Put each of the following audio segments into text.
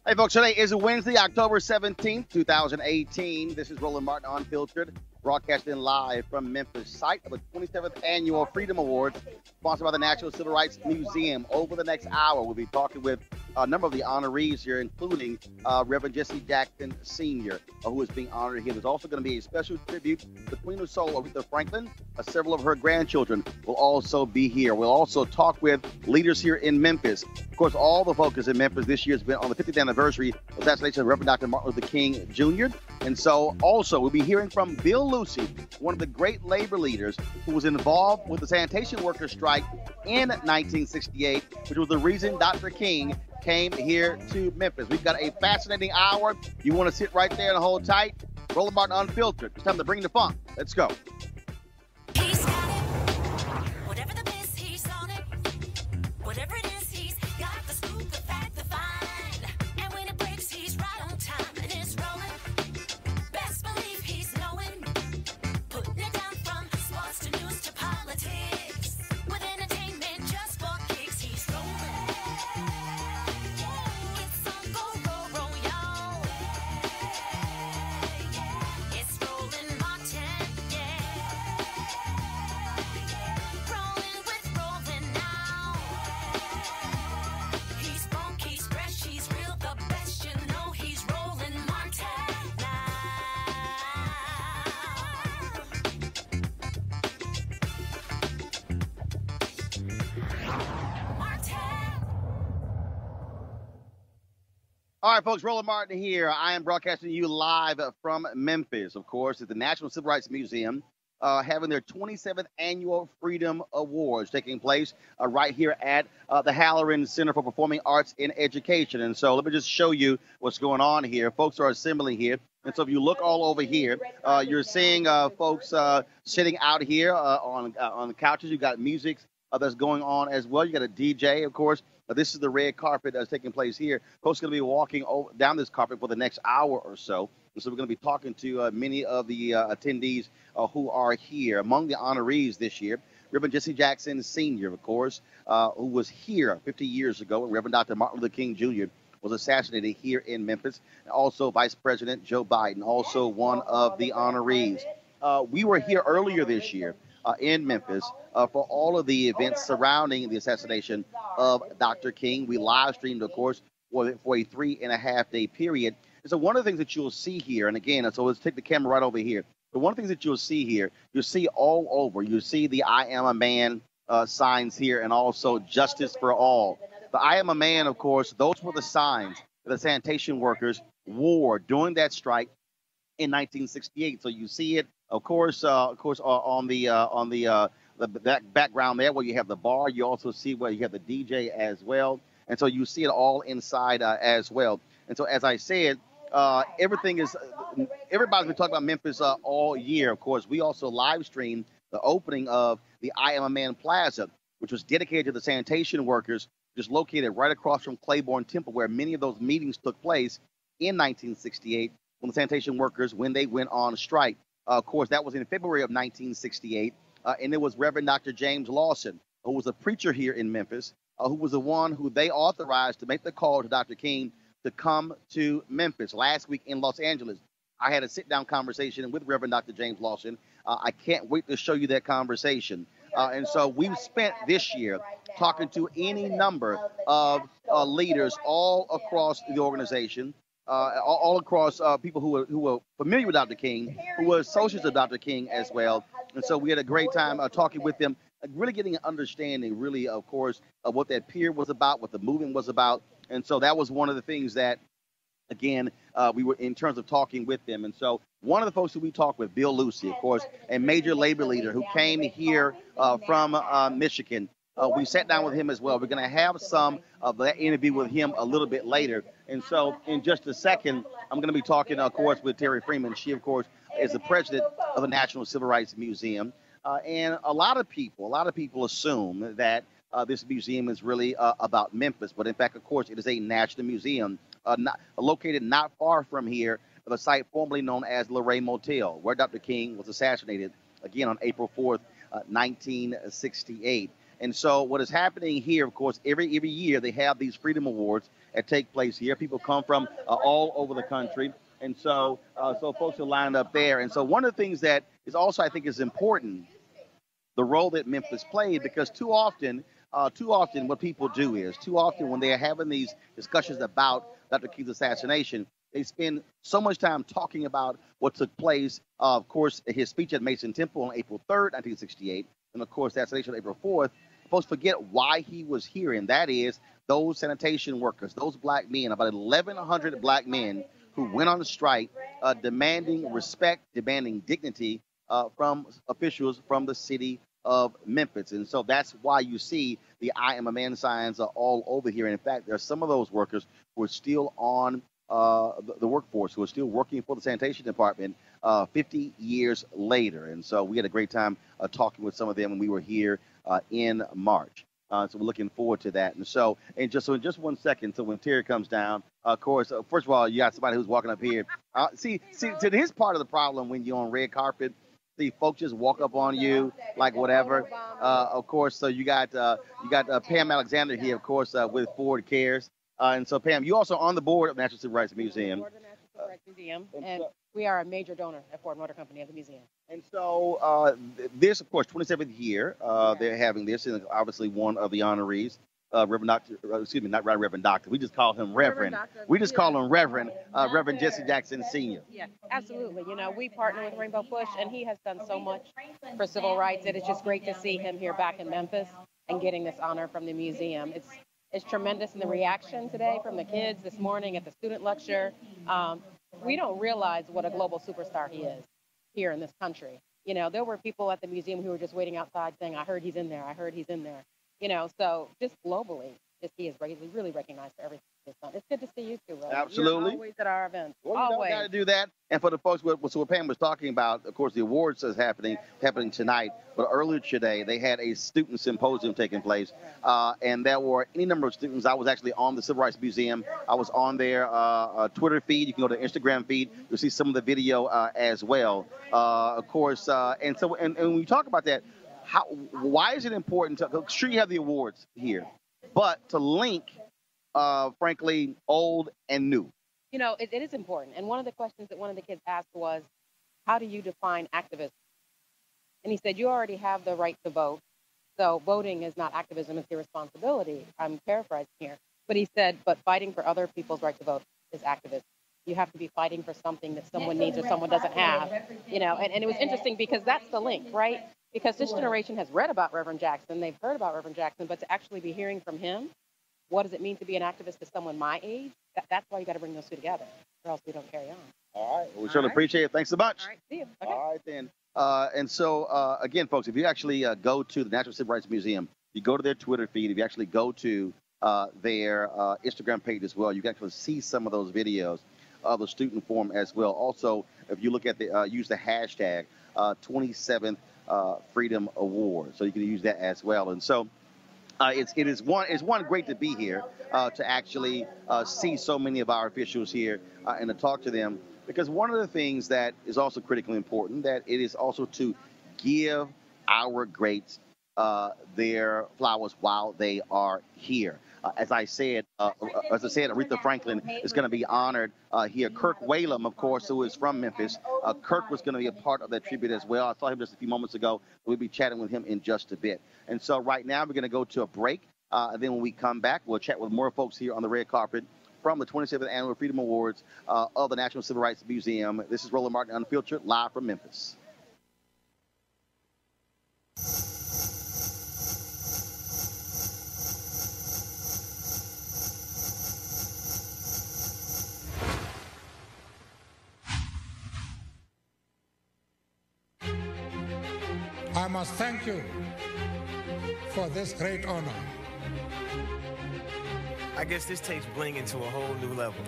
Hey, folks, today is Wednesday, October 17th, 2018. This is Roland Martin Unfiltered, broadcasting live from Memphis, site of the 27th Annual Freedom Awards, sponsored by the National Civil Rights Museum. Over the next hour, we'll be talking with a number of the honorees here, including Reverend Jesse Jackson Sr., who is being honored here. There's also going to be a special tribute to the Queen of Soul, Aretha Franklin. Several of her grandchildren will also be here. We'll also talk with leaders here in Memphis. Of course, all the focus in Memphis this year has been on the 50th anniversary of the assassination of Reverend Dr. Martin Luther King Jr. And so also we'll be hearing from Bill Lucy, one of the great labor leaders who was involved with the sanitation workers strike in 1968, which was the reason Dr. King came here to Memphis. We've got a fascinating hour. You want to sit right there and hold tight. Roland Martin Unfiltered. It's time to bring the funk. Let's go. He's got it. Whatever the miss, he's on it. Whatever it is, he's got the scoop, the fact, the find. And when it breaks, he's right on time and it's rolling. Best believe he's knowing. Putting it down from sports to news to politics. With entertainment just for kicks, he's rolling. It's on go, roll, y'all. It's Roland Martin, yeah. Rolling with Roland now. He's funky, he's fresh, he's real, the best, you know he's Roland Martin now. Martin. All right, folks, Roland Martin here. I am broadcasting you live from Memphis, of course, at the National Civil Rights Museum, having their 27th Annual Freedom Awards taking place right here at the Halloran Center for Performing Arts and Education. And so let me just show you what's going on here. Folks are assembling here. And so if you look all over here, you're seeing folks sitting out here on the couches. You've got music that's going on as well. You got a DJ, of course. This is the red carpet that's taking place here. Folks are going to be walking down this carpet for the next hour or so. And so we're going to be talking to many of the attendees who are here. Among the honorees this year, Reverend Jesse Jackson Sr., of course, who was here 50 years ago when Reverend Dr. Martin Luther King Jr. was assassinated here in Memphis. And also Vice President Joe Biden, also one of the honorees. We were here earlier this year in Memphis for all of the events surrounding the assassination of Dr. King. We live streamed, of course, for a 3.5-day period. And so one of the things that you'll see here, and again, so let's take the camera right over here. But one of the things that you'll see here, you'll see all over. You'll see the I Am a Man signs here and also Justice for All. the I Am a Man, of course, those were the signs that the sanitation workers wore during that strike in 1968. So you see it, of course, the background there where you have the bar. You also see where you have the DJ as well, and so you see it all inside as well. And so, as I said, everything is everybody's been talking about Memphis all year. Of course, we also live streamed the opening of the I Am a Man Plaza, which was dedicated to the sanitation workers, just located right across from Claiborne Temple, where many of those meetings took place in 1968 when the sanitation workers, when they went on strike. Of course, that was in February of 1968, and it was Reverend Dr. James Lawson, who was a preacher here in Memphis, who was the one who they authorized to make the call to Dr. King to come to Memphis last week in Los Angeles. I had a sit-down conversation with Reverend Dr. James Lawson. I can't wait to show you that conversation. And so we've spent this year talking to any number of leaders all across the organization, all across people who were familiar with Dr. King, who were associates of Dr. King as well. And so we had a great time talking with them, really getting an understanding, really, of course, of what that pier was about, what the movement was about. And so that was one of the things that, again, we were in terms of talking with them. And so one of the folks who we talked with, Bill Lucy, of course, a major labor leader who came here from Michigan. We sat down with him as well. We're going to have some of that interview with him a little bit later. And so in just a second, I'm going to be talking, of course, with Terry Freeman. She, of course, is the president of the National Civil Rights Museum. And a lot of people assume that this museum is really about Memphis. But in fact, of course, it is a national museum located not far from here, the site formerly known as Luray Motel, where Dr. King was assassinated, again, on April 4th, 1968. And so what is happening here, of course, every year they have these Freedom Awards that take place here. People come from all over the country. And so folks are lined up there. And so one of the things that is also, I think, is important, the role that Memphis played, because too often what people do is, when they are having these discussions about Dr. King's assassination, they spend so much time talking about what took place. Of course, his speech at Mason Temple on April 3rd, 1968, and of course, the assassination on April 4th. Folks forget why he was here, and that is those sanitation workers, those black men, about 1,100 black men who went on the strike, demanding respect, demanding dignity from officials from the city of Memphis. And so that's why you see the I Am a Man signs all over here. And in fact, there are some of those workers who are still on the workforce, who are still working for the sanitation department 50 years later. And so we had a great time talking with some of them when we were here in March. So we're looking forward to that. And so, in just 1 second, so when Terry comes down, of course, first of all, you got somebody who's walking up here. See, to his part of the problem when you're on red carpet, see folks just walk up on you like whatever. Of course, so you got Pam Alexander here, of course, with Ford Cares. And so, Pam, you also on the board of the National Civil Rights Museum. And we are a major donor at Ford Motor Company of the museum. And so this, of course, 27th year, they're having this, and obviously one of the honorees, Reverend Doctor, excuse me, not Reverend Doctor. We just call him Reverend. We just call him Reverend, Reverend Jesse Jackson Sr. Yeah, absolutely. You know, we partner with Rainbow Push, and he has done so much for civil rights. It is just great to see him here back in Memphis and getting this honor from the museum. It's tremendous, and the reaction today from the kids this morning at the student lecture. We don't realize what a global superstar he is here in this country. You know, there were people at the museum who were just waiting outside saying, I heard he's in there. I heard he's in there. You know, so just globally, he is really recognized for everything he's done. It's good to see you too, Roland. Absolutely. You're always at our events. Well, always. Got to do that. And for the folks, what Pam was talking about, of course, the awards is happening tonight. But earlier today, they had a student symposium taking place, and there were any number of students. I was actually on the Civil Rights Museum. I was on their Twitter feed. You can go to the Instagram feed. You'll see some of the video as well. Of course, and when we talk about that, why is it important to? Sure, you have the awards here, but to link, frankly, old and new. You know, it is important. And one of the questions that one of the kids asked was, how do you define activism? And he said, you already have the right to vote. So voting is not activism, it's your responsibility. I'm paraphrasing here. But he said, but fighting for other people's right to vote is activism. You have to be fighting for something that someone needs or someone doesn't have. You know, and it was interesting because that's the link, right? Because this generation has read about Reverend Jackson, they've heard about Reverend Jackson, but to actually be hearing from him, what does it mean to be an activist to someone my age? That's why you got to bring those two together, or else we don't carry on. All right. Well, we certainly appreciate it. Thanks so much. All right. See you. Okay. All right, then. And so, again, folks, if you actually go to the National Civil Rights Museum, you go to their Twitter feed, if you actually go to their Instagram page as well, you can actually see some of those videos of the student forum as well. Also, if you look at the, use the hashtag 27th Freedom Award, so you can use that as well. And so, it's one great to be here to actually see so many of our officials here and to talk to them, because one of the things that is also critically important, that it is also to give our greats their flowers while they are here. As I said, Aretha Franklin is going to be honored here. Kirk Whalum, of course, who is from Memphis. Kirk was going to be a part of that tribute as well. I saw him just a few moments ago. We'll be chatting with him in just a bit. And so right now we're going to go to a break. And then when we come back, we'll chat with more folks here on the red carpet from the 27th Annual Freedom Awards of the National Civil Rights Museum. This is Roland Martin Unfiltered, live from Memphis. I must thank you for this great honor. I guess this takes bling to a whole new level.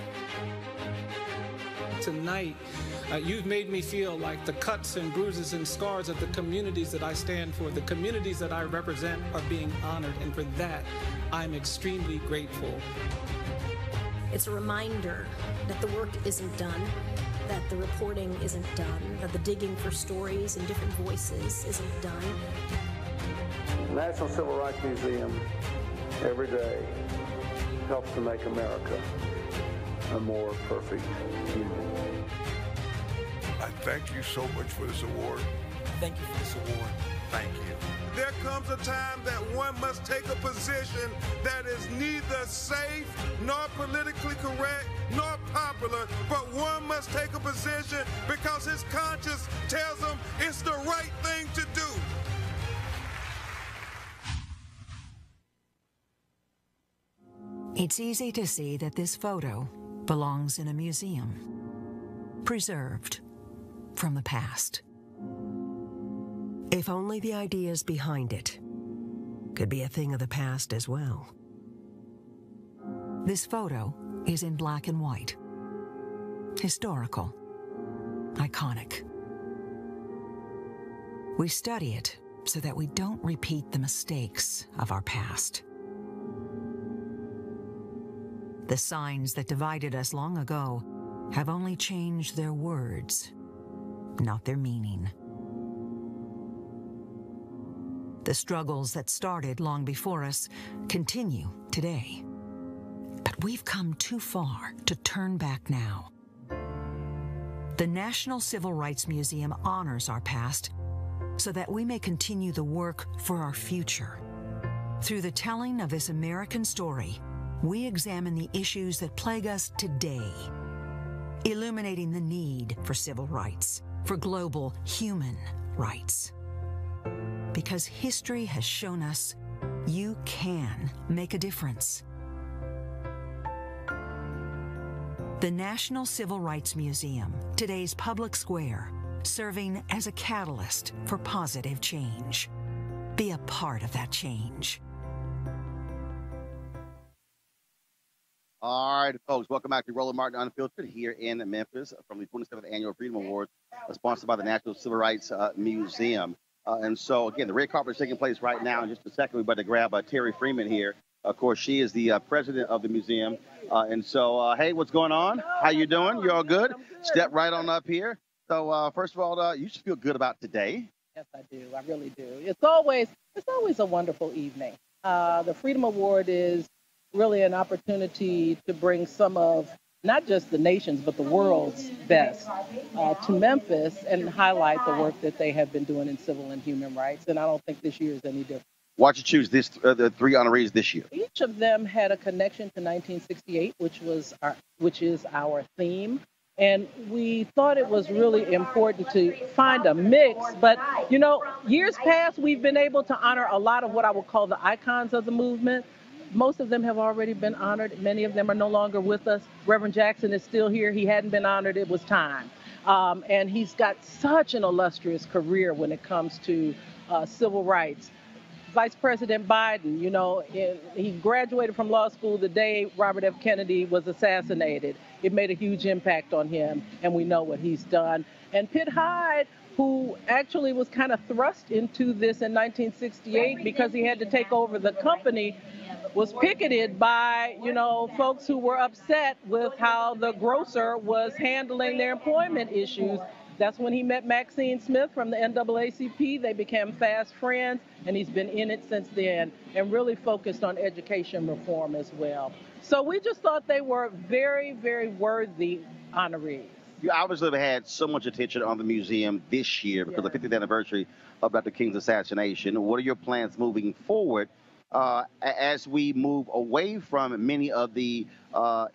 Tonight, you've made me feel like the cuts and bruises and scars of the communities that I stand for, the communities that I represent, are being honored, and for that, I'm extremely grateful. It's a reminder that the work isn't done, that the reporting isn't done, that the digging for stories and different voices isn't done. The National Civil Rights Museum every day helps to make America a more perfect union. I thank you so much for this award. Thank you for this award. Thank you. There comes a time that one must take a position that is neither safe, nor politically correct, nor popular, but one must take a position because his conscience tells him it's the right thing to do. It's easy to see that this photo belongs in a museum, preserved from the past. If only the ideas behind it could be a thing of the past as well. This photo is in black and white, historical, iconic. We study it so that we don't repeat the mistakes of our past. The signs that divided us long ago have only changed their words, not their meaning. The struggles that started long before us continue today. But we've come too far to turn back now. The National Civil Rights Museum honors our past so that we may continue the work for our future. Through the telling of this American story, we examine the issues that plague us today, illuminating the need for civil rights, for global human rights. Because history has shown us you can make a difference. The National Civil Rights Museum, today's public square, serving as a catalyst for positive change. Be a part of that change. All right, folks, welcome back to Roland Martin Unfiltered here in Memphis from the 27th Annual Freedom Awards, sponsored by the National Civil Rights Museum. And so, again, the red carpet is taking place right now. In just a second, we're about to grab Terry Freeman here. Of course, she is the president of the museum. And so, hey, what's going on? How you doing? You all good? Step right on up here. So, first of all, you should feel good about today. Yes, I do. I really do. It's always a wonderful evening. The Freedom Award is really an opportunity to bring some of not just the nation's, but the world's best to Memphis and highlight the work that they have been doing in civil and human rights. And I don't think this year is any different. Why'd you choose the three honorees this year? Each of them had a connection to 1968, which is our theme. And we thought it was really important to find a mix. But, years past, we've been able to honor a lot of what I would call the icons of the movement. most of them have already been honored. Many of them are no longer with us. Reverend Jackson is still here. He hadn't been honored. It was time. And he's got such an illustrious career when it comes to civil rights. Vice President Biden, he graduated from law school the day Robert F. Kennedy was assassinated. It made a huge impact on him, and we know what he's done. And Pitt Hyde, who actually was kind of thrust into this in 1968 because he had to take over the company, was picketed by, folks who were upset with how the grocer was handling their employment issues. That's when he met Maxine Smith from the NAACP. They became fast friends, and he's been in it since then and really focused on education reform as well. So we just thought they were very, very worthy honorees. You obviously have had so much attention on the museum this year because of the 50th anniversary of Dr. King's assassination. What are your plans moving forward as we move away from many of the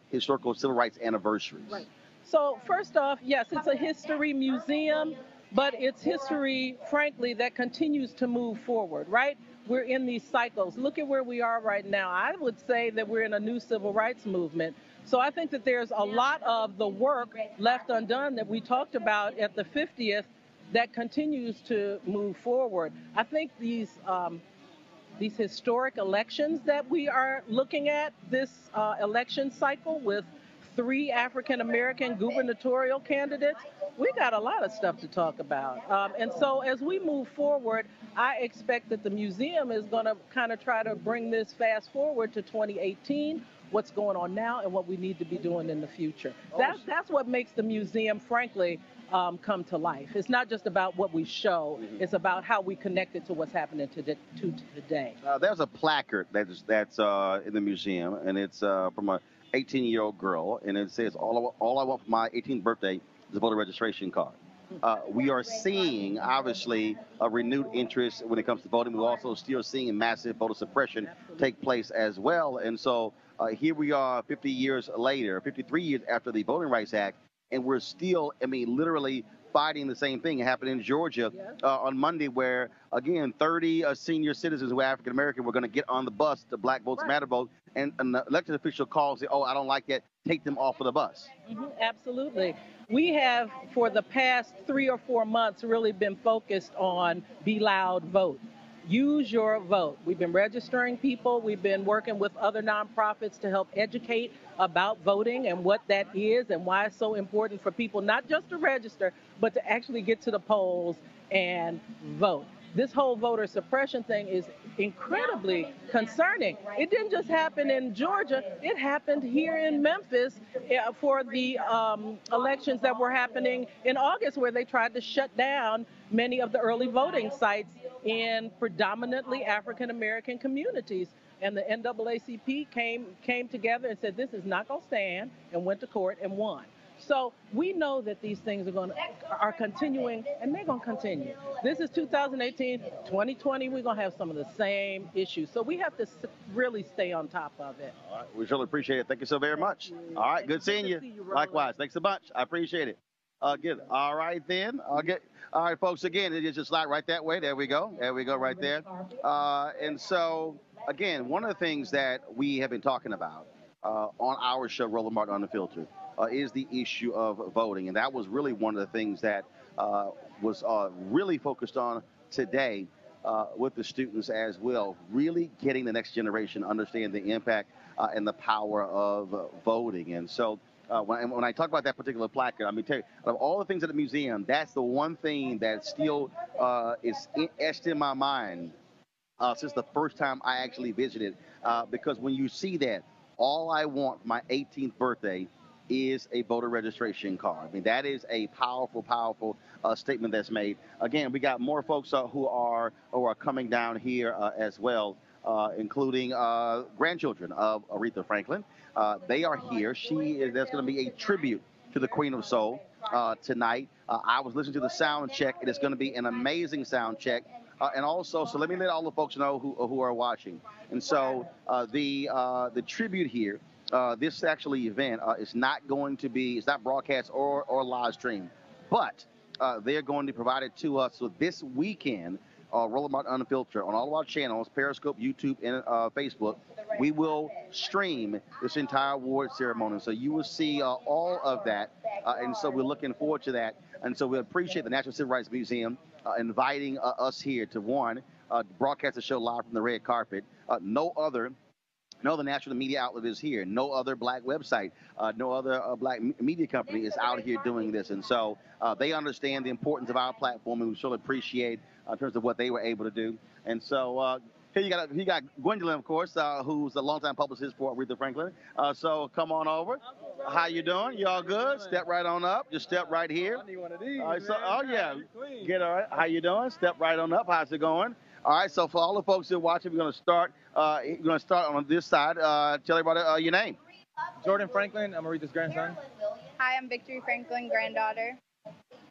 historical civil rights anniversaries? Right. So first off, yes, it's a history museum, but it's history, frankly, that continues to move forward, right? We're in these cycles. Look at where we are right now. I would say that we're in a new civil rights movement. So I think that there's a lot of the work left undone that we talked about at the 50th that continues to move forward. I think these historic elections that we are looking at, this election cycle with 3 African-American gubernatorial candidates, we got a lot of stuff to talk about. And so as we move forward, I expect that the museum is going to kind of try to bring this fast forward to 2018, what's going on now and what we need to be doing in the future. That's what makes the museum, frankly, come to life. It's not just about what we show, it's about how we connect it to what's happening to today. There's a placard that's in the museum, and it's from a 18-year-old girl, and it says, all I want for my 18th birthday is a voter registration card. We are seeing, obviously, a renewed interest when it comes to voting. We're also still seeing massive voter suppression take place as well. And so here we are 50 years later, 53 years after the Voting Rights Act, and we're still, literally fighting the same thing. It happened in Georgia on Monday where, again, 30 senior citizens who are African-American were going to get on the bus, the Black Votes Matter vote, and an elected official calls it, I don't like that, take them off of the bus. Absolutely. We have, for the past 3 or 4 months, really been focused on Be Loud, Vote. Use your vote. We've been registering people. We've been working with other nonprofits to help educate about voting and what that is and why it's so important for people not just to register, but to actually get to the polls and vote. This whole voter suppression thing is incredibly concerning. It didn't just happen in Georgia. It happened here in Memphis for the elections that were happening in August, where they tried to shut down many of the early voting sites in predominantly African-American communities. And the NAACP came together and said, this is not going to stand, and went to court and won. So we know that these things are continuing, and they're going to continue. This is 2018, 2020, we're going to have some of the same issues. So we have to really stay on top of it. All right, we really appreciate it. Thank you so very much. All right, good seeing you. Likewise, thanks so much. I appreciate it. Good. All right, then. All right, folks, again, it is just slide right that way. There we go. There we go right there. And so, again, one of the things that we have been talking about on our show, Roland Martin Unfiltered, is the issue of voting. And that was really one of the things that was really focused on today with the students as well, really getting the next generation to understand the impact and the power of voting. And so when I talk about that particular placard, I mean, Terry, of all the things at the museum, that's the one thing that still is etched in my mind since the first time I actually visited. Because when you see that, all I want for my 18th birthday is a voter registration card. I mean, that is a powerful, powerful statement that's made. Again, we got more folks who are coming down here as well, including grandchildren of Aretha Franklin. They are here. There's going to be a tribute to the Queen of Soul tonight. I was listening to the sound check. It is going to be an amazing sound check. And also, so let me let all the folks know who are watching. And so the tribute here, this actually event is not going to be, it's not broadcast or live stream, but they're going to provide it to us. So this weekend, Roland Martin Unfiltered, on all of our channels, Periscope, YouTube, and Facebook, we will stream this entire award ceremony. So you will see all of that. And so we're looking forward to that. And so we appreciate the National Civil Rights Museum inviting us here to, one, broadcast the show live from the red carpet. No other national media outlet is here. No other black website, no other black media company is out here doing this. And so they understand the importance of our platform, and we surely appreciate in terms of what they were able to do. And so here you got Gwendolyn, of course, who's a longtime publicist for Aretha Franklin. So come on over. How you doing? You all good? Step right on up. Just step right here. All right, so, oh, yeah. Get all right. How you doing? Step right on up. How's it going? All right, so for all the folks that are watching, we're going to start on this side. Tell everybody your name. Jordan Franklin. I'm Aretha's grandson. Hi, I'm Victory Franklin, granddaughter.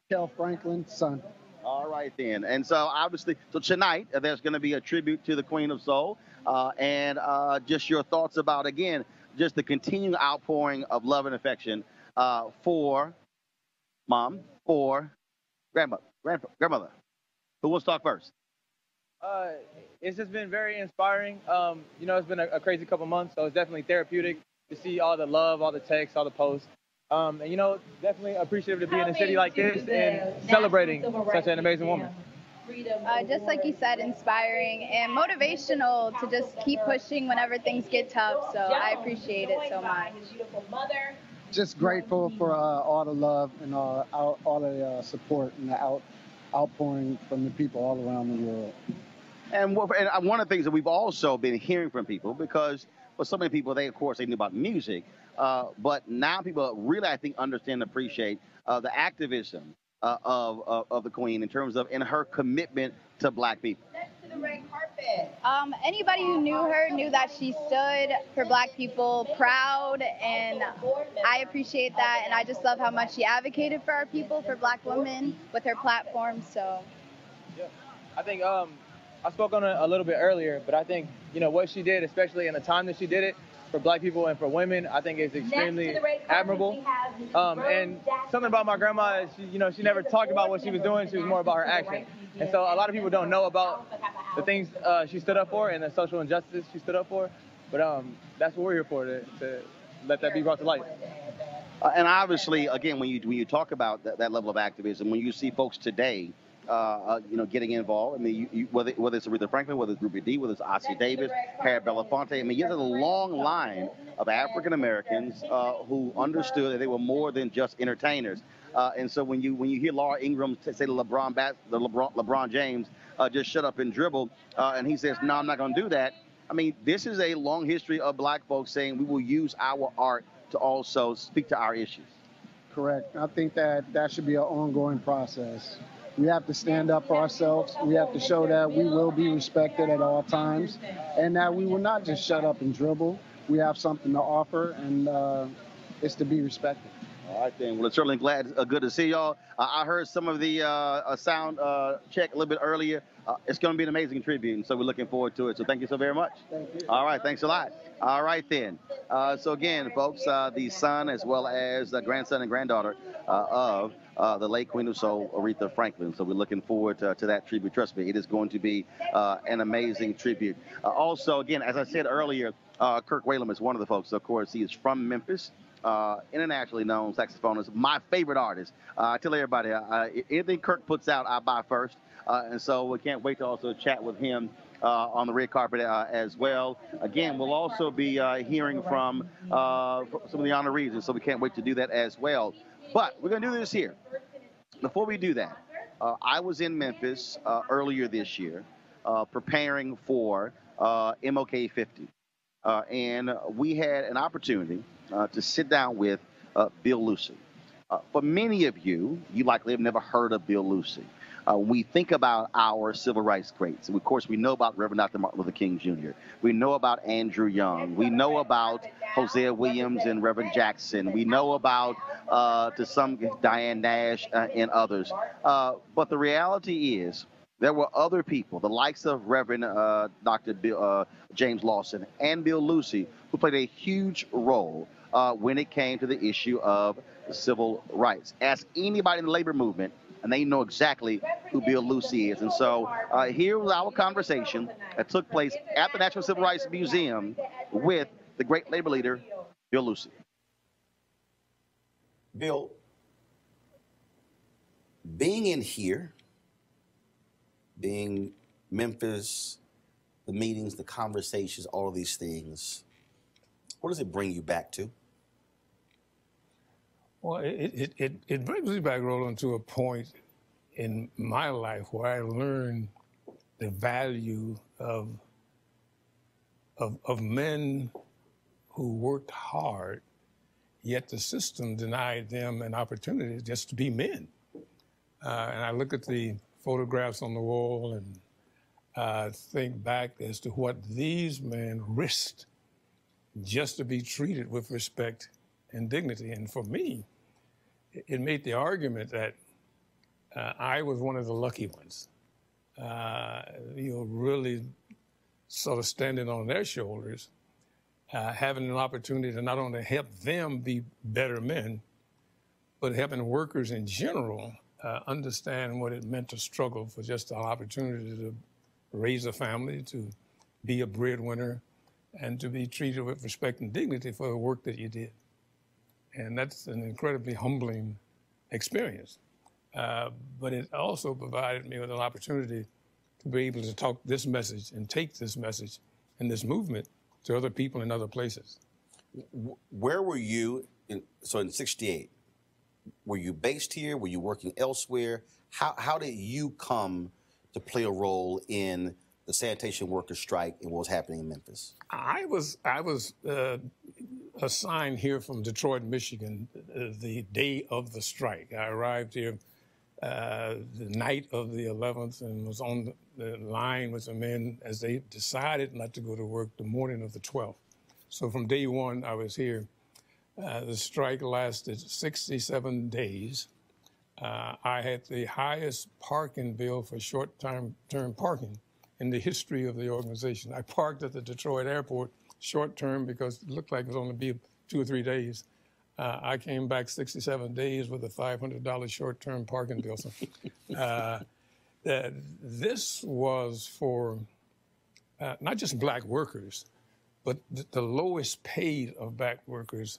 Kel Franklin, son. All right, then. And so, obviously, so tonight, there's going to be a tribute to the Queen of Soul. And just your thoughts about, again, just the continuing outpouring of love and affection for mom, for grandmother. Who wants to talk first? It's just been very inspiring. It's been a crazy couple months, so it's definitely therapeutic to see all the love, all the texts, all the posts. And, definitely appreciative to be in a city like this and celebrating such an amazing woman. Just like you said, inspiring and motivational to just keep pushing whenever things get tough. So I appreciate it so much. Just grateful for all the love and all the support and the outpouring from the people all around the world. And one of the things that we've also been hearing from people, because for so many people, they knew about music, but now people really, I think, understand and appreciate the activism of the Queen in her commitment to black people. Next to the red carpet. Anybody who knew her knew that she stood for black people proud, and I appreciate that, and I just love how much she advocated for our people, for black women, with her platform. So yeah, I think I spoke on it a little bit earlier, but I think what she did, especially in the time that she did it for black people and for women, I think is extremely admirable. And something about my grandma is she never talked about what she was doing. She was more about her action. And so a lot of people don't know about the things she stood up for and the social injustice she stood up for. But that's what we're here for, to let that be brought to light. And obviously, again, when you talk about that level of activism, when you see folks today, getting involved. I mean, whether it's Aretha Franklin, whether it's Ruby Dee, whether it's Ossie Davis, Harry Belafonte. I mean, there's a long line of African Americans who understood that they were more than just entertainers. And so when you hear Laura Ingraham say to LeBron James, just shut up and dribble, and he says, no, I'm not going to do that. I mean, this is a long history of black folks saying we will use our art to also speak to our issues. Correct. I think that should be an ongoing process. We have to stand up for ourselves. We have to show that we will be respected at all times and that we will not just shut up and dribble. We have something to offer, and it's to be respected. All right, then. Well, it's certainly good to see y'all. I heard some of the sound check a little bit earlier. It's going to be an amazing tribute, and so we're looking forward to it. So thank you so very much. Thank you. All right, thanks a lot. All right, then. So again, folks, the son as well as the grandson and granddaughter of the late Queen of Soul, Aretha Franklin. So we're looking forward to that tribute. Trust me, it is going to be an amazing tribute. Also, again, as I said earlier, Kirk Whalum is one of the folks. Of course, he is from Memphis. Internationally known saxophonist, my favorite artist. I tell everybody, anything Kirk puts out, I buy first. And so we can't wait to also chat with him on the red carpet as well. Again, we'll also be hearing from some of the honorees, and so we can't wait to do that as well. But we're going to do this here. Before we do that, I was in Memphis earlier this year preparing for MLK 50. And we had an opportunity to sit down with Bill Lucy. For many of you likely have never heard of Bill Lucy. We think about our civil rights greats. Of course, we know about Reverend Dr. Martin Luther King Jr. We know about Andrew Young. We know about Hosea Williams and Reverend Jackson. We know about, to some, Diane Nash and others. But the reality is there were other people, the likes of Reverend Dr. James Lawson and Bill Lucy, who played a huge role when it came to the issue of civil rights. Ask anybody in the labor movement, and they know exactly who Bill Lucy is. And so here was our conversation that took place at the National Civil Rights Museum with the great labor leader, Bill Lucy. Bill, being in here, being Memphis, the meetings, the conversations, all of these things, what does it bring you back to? Well, it brings me back, Roland, to a point in my life where I learned the value of men who worked hard, yet the system denied them an opportunity just to be men. And I look at the photographs on the wall and think back as to what these men risked just to be treated with respect and dignity. And for me, it made the argument that I was one of the lucky ones. Really sort of standing on their shoulders, having an opportunity to not only help them be better men, but helping workers in general understand what it meant to struggle for just an opportunity to raise a family, to be a breadwinner, and to be treated with respect and dignity for the work that you did. And that's an incredibly humbling experience. But it also provided me with an opportunity to be able to talk this message and take this message and this movement to other people in other places. Where were you in 68? Were you based here? Were you working elsewhere? How did you come to play a role in the sanitation workers' strike and what was happening in Memphis? I was assigned here from Detroit, Michigan, the day of the strike. I arrived here the night of the 11th and was on the line with the men as they decided not to go to work the morning of the 12th. So from day one, I was here. The strike lasted 67 days. I had the highest parking bill for short-term parking in the history of the organization. I parked at the Detroit airport short-term because it looked like it was only be 2 or 3 days. I came back 67 days with a $500 short-term parking bill. So, this was for not just black workers, but the lowest paid of black workers,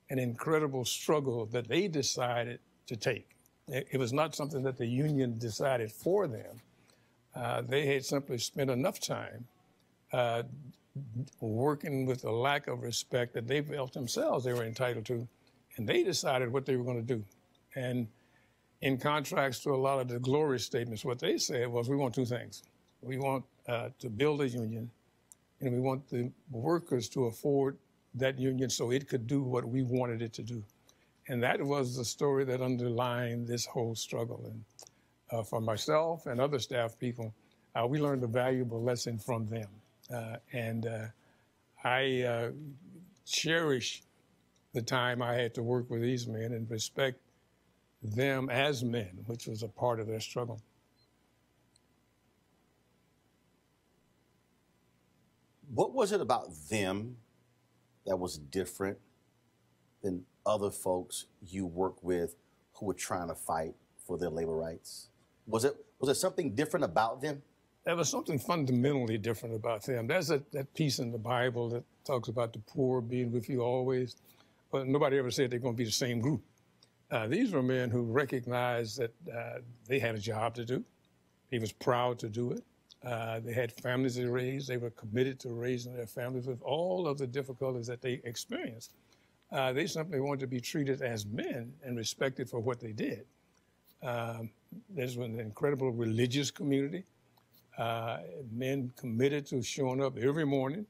an incredible struggle that they decided to take. It was not something that the union decided for them. They had simply spent enough time working with a lack of respect that they felt themselves they were entitled to, and they decided what they were going to do. And in contrast to a lot of the glory statements, what they said was, we want two things. We want to build a union, and we want the workers to afford that union so it could do what we wanted it to do. And that was the story that underlined this whole struggle. And for myself and other staff people, we learned a valuable lesson from them. I cherish the time I had to work with these men and respect them as men, which was a part of their struggle. What was it about them that was different than other folks you worked with who were trying to fight for their labor rights? Was it something different about them? There was something fundamentally different about them. There's that piece in the Bible that talks about the poor being with you always, but nobody ever said they're going to be the same group. These were men who recognized that they had a job to do. They was proud to do it. They had families to raise. They were committed to raising their families with all of the difficulties that they experienced. They simply wanted to be treated as men and respected for what they did. There's an incredible religious community. Men committed to showing up every morning,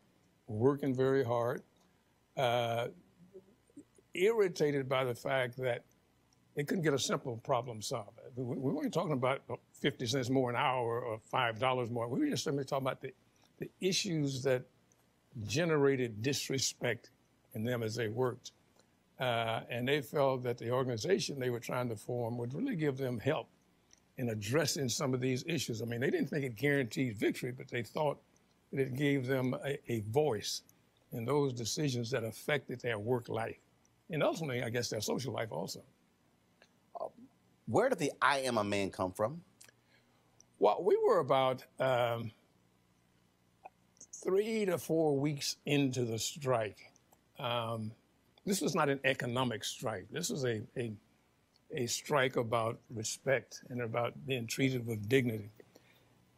working very hard, irritated by the fact that they couldn't get a simple problem solved. We weren't talking about 50 cents more an hour or $5 more. We were just simply talking about the issues that generated disrespect in them as they worked. And they felt that the organization they were trying to form would really give them help in addressing some of these issues. I mean, they didn't think it guaranteed victory, but they thought that it gave them a voice in those decisions that affected their work life. And ultimately, I guess, their social life also. Where did the I Am a Man come from? Well, we were about 3 to 4 weeks into the strike. This was not an economic strike. This was a strike about respect and about being treated with dignity.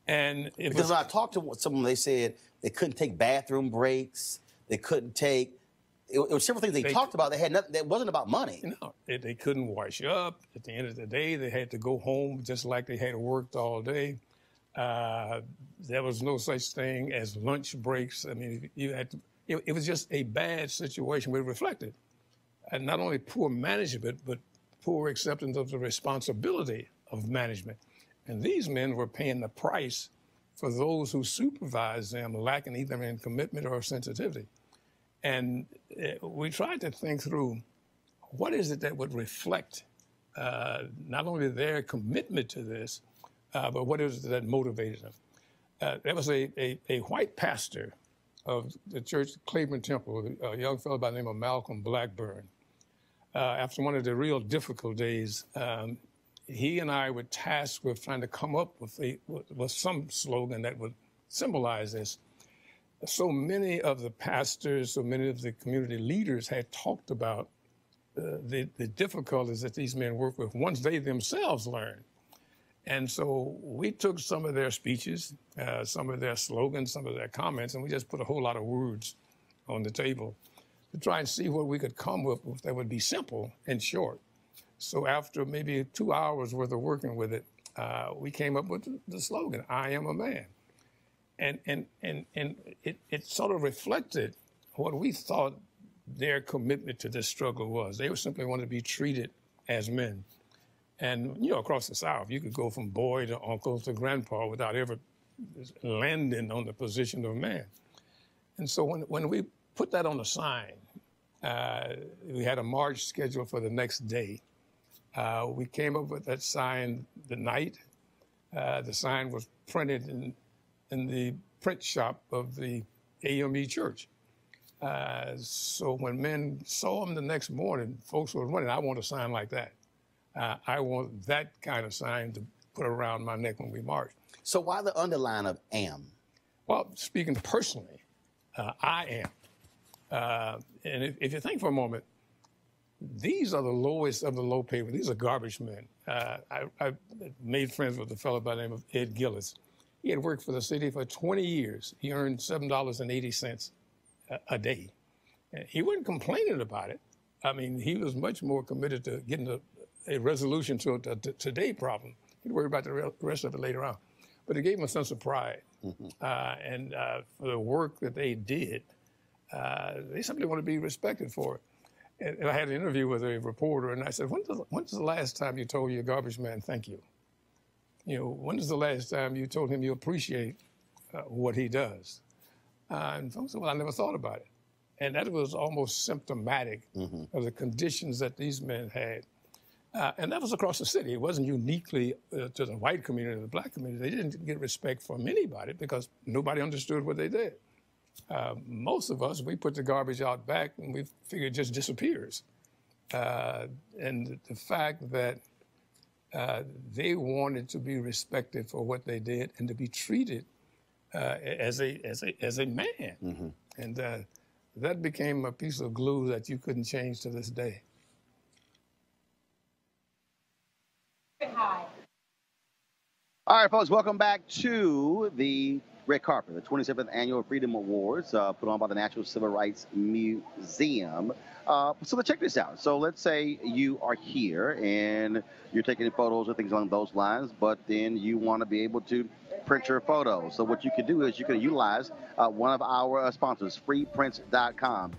And because when I talked to someone, they said they couldn't take bathroom breaks. They couldn't take. It was several things they talked about. They had nothing. That wasn't about money. No, they couldn't wash up. At the end of the day, they had to go home just like they had worked all day. There was no such thing as lunch breaks. I mean, you had to. It was just a bad situation. We reflected, and not only poor management, but poor acceptance of the responsibility of management. And these men were paying the price for those who supervised them lacking either in commitment or sensitivity. And we tried to think through what is it that would reflect not only their commitment to this, but what is it that motivated them. There was a white pastor of the church, Cleveland Temple, a young fellow by the name of Malcolm Blackburn. After one of the real difficult days, he and I were tasked with trying to come up with some slogan that would symbolize this. So many of the pastors, so many of the community leaders had talked about the difficulties that these men work with once they themselves learned. And so we took some of their speeches, some of their slogans, some of their comments, and we just put a whole lot of words on the table to try and see what we could come up with that would be simple and short. So after maybe 2 hours worth of working with it, we came up with the slogan, I am a man. And it sort of reflected what we thought their commitment to this struggle was. They simply wanted to be treated as men. And, you know, across the South, you could go from boy to uncle to grandpa without ever landing on the position of man. And so when we put that on a sign, we had a march scheduled for the next day. We came up with that sign the night. The sign was printed in the print shop of the AME church. So when men saw them the next morning, folks were running, I want a sign like that. I want that kind of sign to put around my neck when we march. So why the underline of am? Well, speaking personally, I am. And if you think for a moment, these are the lowest of the low paid. These are garbage men. I made friends with a fellow by the name of Ed Gillis. He had worked for the city for 20 years. He earned $7.80 a day. And he wasn't complaining about it. I mean, he was much more committed to getting a resolution to a today problem. He'd worry about the rest of it later on. But it gave him a sense of pride. And for the work that they did, they simply want to be respected for it. And I had an interview with a reporter, and I said, when's the last time you told your garbage man thank you? You know, when is the last time you told him you appreciate what he does? And folks said, well, I never thought about it. And that was almost symptomatic of the conditions that these men had. And that was across the city. It wasn't uniquely to the white community or the black community. They didn't get respect from anybody because nobody understood what they did. Most of us, we put the garbage out back and we figure it just disappears. And the fact that they wanted to be respected for what they did and to be treated as a man. And that became a piece of glue that you couldn't change to this day. All right, folks, welcome back to the red carpet, the 27th Annual Freedom Awards put on by the National Civil Rights Museum. So let's check this out. So let's say you are here and you're taking photos or things along those lines, but then you want to be able to print your photos. So what you can do is you can utilize one of our sponsors, freeprints.com.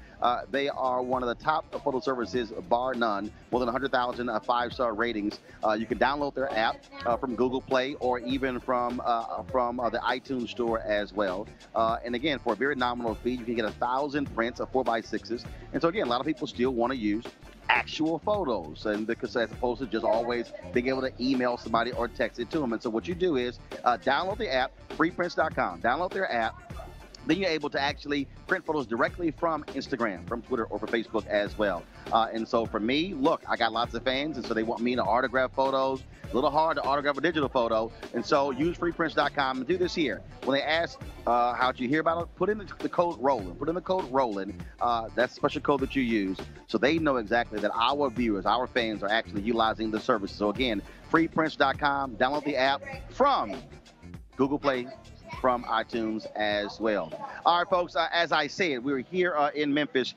They are one of the top photo services, bar none, more than 100,000 five-star ratings. You can download their app from Google Play or even from the iTunes Store as well. And again, for a very nominal fee, you can get 1,000 prints of 4x6s. And so again, a lot of people still want to use actual photos, and because as opposed to just always being able to email somebody or text it to them. And so what you do is download the app, freeprints.com. Download their app. then you're able to actually print photos directly from Instagram, from Twitter, or from Facebook as well. And so for me, look, I got lots of fans, and so they want me to autograph photos. A little hard to autograph a digital photo, and so use freeprints.com and do this here. When they ask how'd you hear about it, put in the code Roland. Put in the code Roland. That's a special code that you use, so they know exactly that our viewers, our fans, are actually utilizing the service. So again, freeprints.com. Download the app from Google Play, from iTunes as well. All right, folks, as I said, we're here in Memphis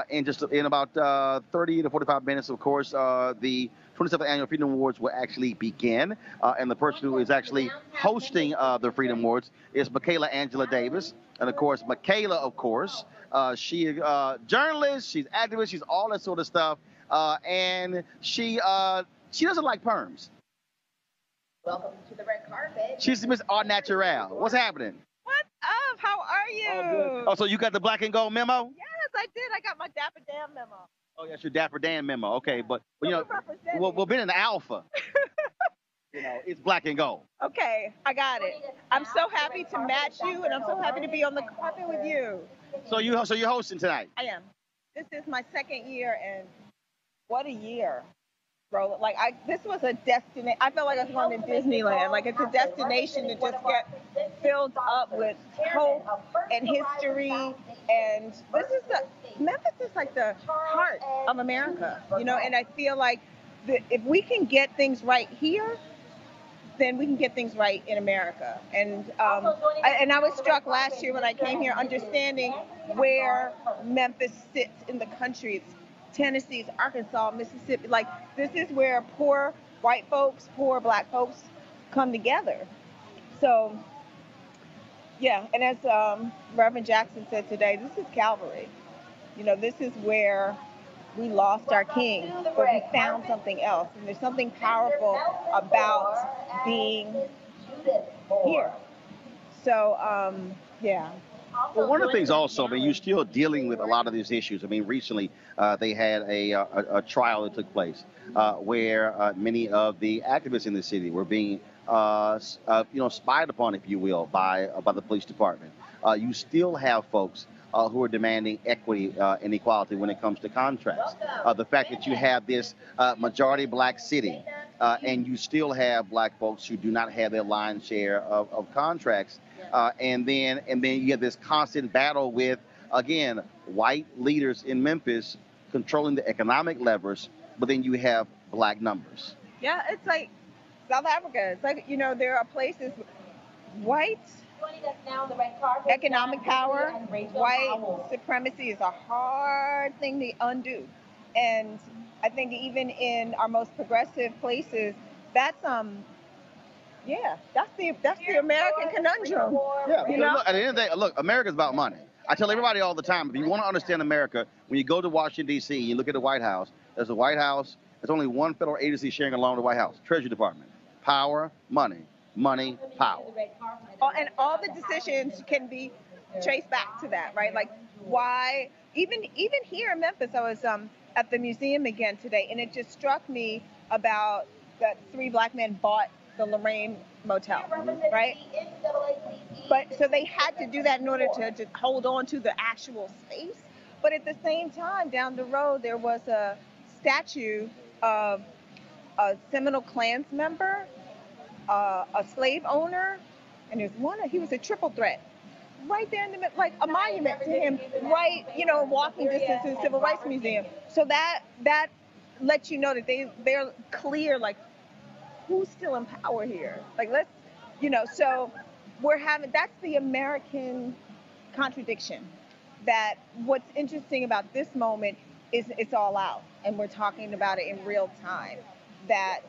in about 30 to 45 minutes. Of course, the 27th Annual Freedom Awards will actually begin, and the person who is actually hosting the Freedom Awards is Michaela Angela Davis. And of course, Michaela, she is a journalist, she's activist, she's all that sort of stuff, and she doesn't like perms. Welcome to the red carpet. She's Miss Art Natural. What's happening? What's up? How are you? Oh, so you got the black and gold memo? Yes, I did. I got my Dapper Dan memo. Oh, yes, your Dapper Dan memo. Okay, but you know, we've been in the alpha. You know, it's black and gold. Okay, I got it. I'm so happy to match you, and I'm so happy to be on the carpet with you. So you're hosting tonight? I am. This is my second year, and what a year. Bro, like this was a destination. I felt like I was going to Disneyland. Like it's a destination to just get filled up with hope and history. And Memphis is like the heart of America, you know. And I feel like if we can get things right here, then we can get things right in America. And I was struck last year when I came here, understanding where Memphis sits in the country. It's Tennessee, Arkansas, Mississippi. Like, this is where poor white folks, poor black folks come together. So, yeah, and as Reverend Jackson said today, this is Calvary. You know, this is where we lost our king, but we found something else. And there's something powerful about being here. So, yeah. Well, one of the things also, I mean, you're still dealing with a lot of these issues. I mean, recently they had a trial that took place where many of the activists in the city were being, spied upon, if you will, by the police department. You still have folks who are demanding equity and equality when it comes to contracts. The fact that you have this majority black city and you still have black folks who do not have their lion's share of contracts. And then you have this constant battle with, again, white leaders in Memphis controlling the economic levers, but then you have black numbers. Yeah, it's like South Africa. It's like, you know, there are places, white economic power, white supremacy is a hard thing to undo. And I think even in our most progressive places, that's the American conundrum. Yeah, because look, at the end of the day, look, America's about money. I tell everybody all the time, if you want to understand America, when you go to Washington, D.C., you look at the White House, there's a White House, there's only one federal agency sharing along the White House, Treasury Department. Power, money, money, power. And all the decisions can be traced back to that, right? Like why, even here in Memphis, I was at the museum again today, and it just struck me about that 3 black men bought the Lorraine Motel, right? But so they had to do that in order to hold on to the actual space. But at the same time, down the road, there was a statue of a Seminole Klans member, a slave owner, and he was a triple threat. Right there in the middle, like a monument to him, right, you know, walking distance to the Civil Rights Museum. So that lets you know that they're clear, like, who's still in power here? Like, let's, you know, so that's the American contradiction. That what's interesting about this moment is it's all out, and we're talking about it in real time. That